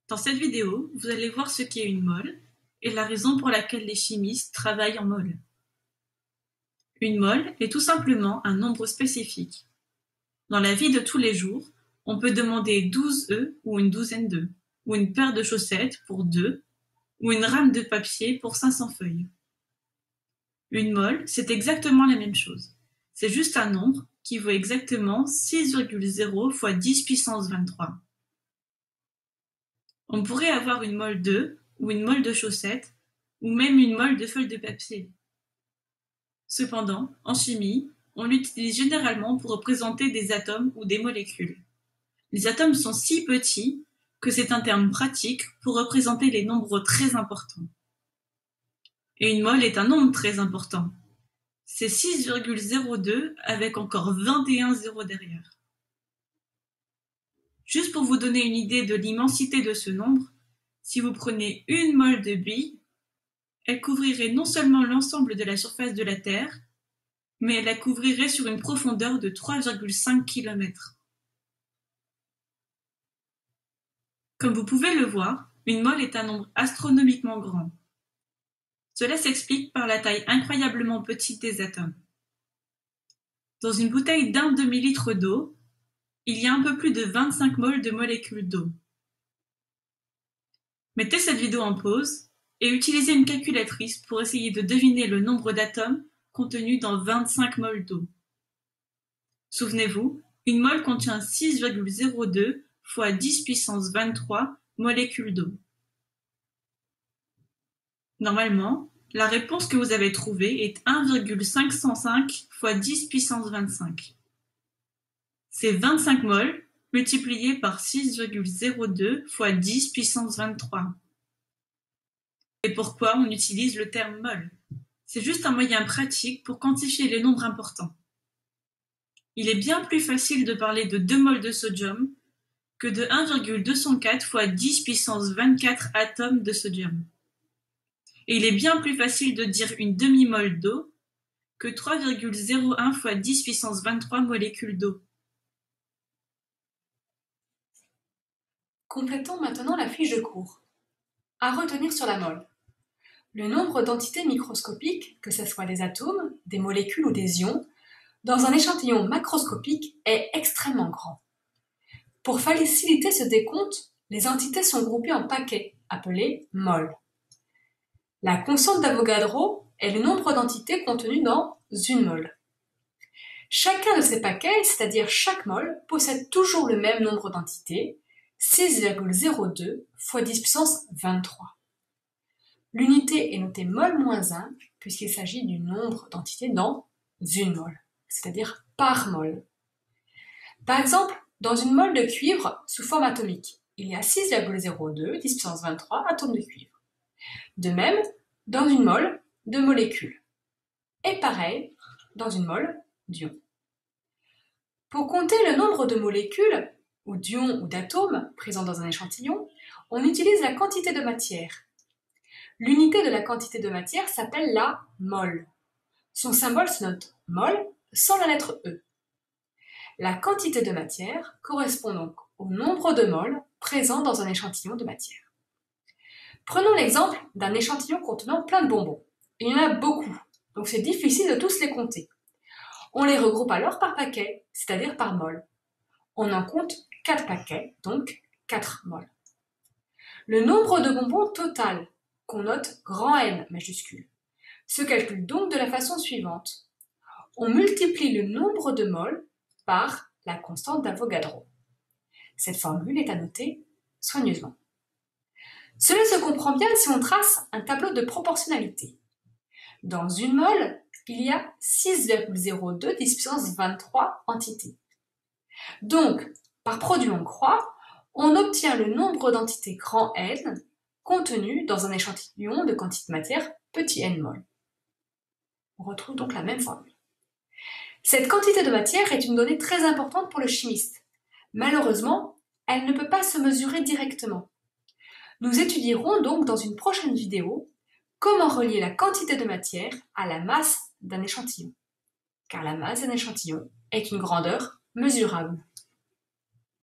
Dans cette vidéo, vous allez voir ce qu'est une mole et la raison pour laquelle les chimistes travaillent en mole. Une mole est tout simplement un nombre spécifique. Dans la vie de tous les jours, on peut demander 12 œufs ou une douzaine d'œufs, ou une paire de chaussettes pour 2, ou une rame de papier pour 500 feuilles. Une mole, c'est exactement la même chose. C'est juste un nombre qui vaut exactement 6,0 fois 10 puissance 23. On pourrait avoir une mole d'œufs, ou une mole de chaussettes, ou même une mole de feuilles de papier. Cependant, en chimie, on l'utilise généralement pour représenter des atomes ou des molécules. Les atomes sont si petits que c'est un terme pratique pour représenter les nombres très importants. Et une mole est un nombre très important. C'est 6,02 avec encore 21 zéros derrière. Juste pour vous donner une idée de l'immensité de ce nombre, si vous prenez une mole de bille, elle couvrirait non seulement l'ensemble de la surface de la Terre, mais elle la couvrirait sur une profondeur de 3,5 km. Comme vous pouvez le voir, une mole est un nombre astronomiquement grand. Cela s'explique par la taille incroyablement petite des atomes. Dans une bouteille d'un demi-litre d'eau, il y a un peu plus de 25 moles de molécules d'eau. Mettez cette vidéo en pause et utilisez une calculatrice pour essayer de deviner le nombre d'atomes contenus dans 25 moles d'eau. Souvenez-vous, une mole contient 6,02 fois 10 puissance 23 molécules d'eau. Normalement, la réponse que vous avez trouvée est 1,505 fois 10 puissance 25. C'est 25 moles multiplié par 6,02 fois 10 puissance 23. Et pourquoi on utilise le terme mole? C'est juste un moyen pratique pour quantifier les nombres importants. Il est bien plus facile de parler de 2 moles de sodium que de 1,204 fois 10 puissance 24 atomes de sodium. Et il est bien plus facile de dire une demi-mole d'eau que 3,01 fois 10 puissance 23 molécules d'eau. Complétons maintenant la fiche de cours. À retenir sur la mole. Le nombre d'entités microscopiques, que ce soit des atomes, des molécules ou des ions, dans un échantillon macroscopique est extrêmement grand. Pour faciliter ce décompte, les entités sont groupées en paquets, appelés moles. La constante d'Avogadro est le nombre d'entités contenues dans une mole. Chacun de ces paquets, c'est-à-dire chaque mole, possède toujours le même nombre d'entités, 6,02 fois 10 puissance 23. L'unité est notée mol-1 puisqu'il s'agit du nombre d'entités dans une mole, c'est-à-dire par mole. Par exemple, dans une mole de cuivre sous forme atomique, il y a 6,02 10 puissance 23 atomes de cuivre. De même, dans une mole de molécules. Et pareil, dans une mole d'ions. Pour compter le nombre de molécules, ou d'ions ou d'atomes présents dans un échantillon, on utilise la quantité de matière. L'unité de la quantité de matière s'appelle la mole. Son symbole se note mol sans la lettre E. La quantité de matière correspond donc au nombre de moles présents dans un échantillon de matière. Prenons l'exemple d'un échantillon contenant plein de bonbons. Il y en a beaucoup, donc c'est difficile de tous les compter. On les regroupe alors par paquet, c'est-à-dire par mol. On en compte 4 paquets, donc 4 moles. Le nombre de bonbons total, qu'on note grand N majuscule, se calcule donc de la façon suivante. On multiplie le nombre de moles par la constante d'Avogadro. Cette formule est à noter soigneusement. Cela se comprend bien si on trace un tableau de proportionnalité. Dans une mole, il y a 6,02 10 puissance 23 entités. Donc, par produit en croix, on obtient le nombre d'entités grand N contenues dans un échantillon de quantité de matière petit n mol. On retrouve donc la même formule. Cette quantité de matière est une donnée très importante pour le chimiste. Malheureusement, elle ne peut pas se mesurer directement. Nous étudierons donc dans une prochaine vidéo comment relier la quantité de matière à la masse d'un échantillon. Car la masse d'un échantillon est une grandeur mesurable.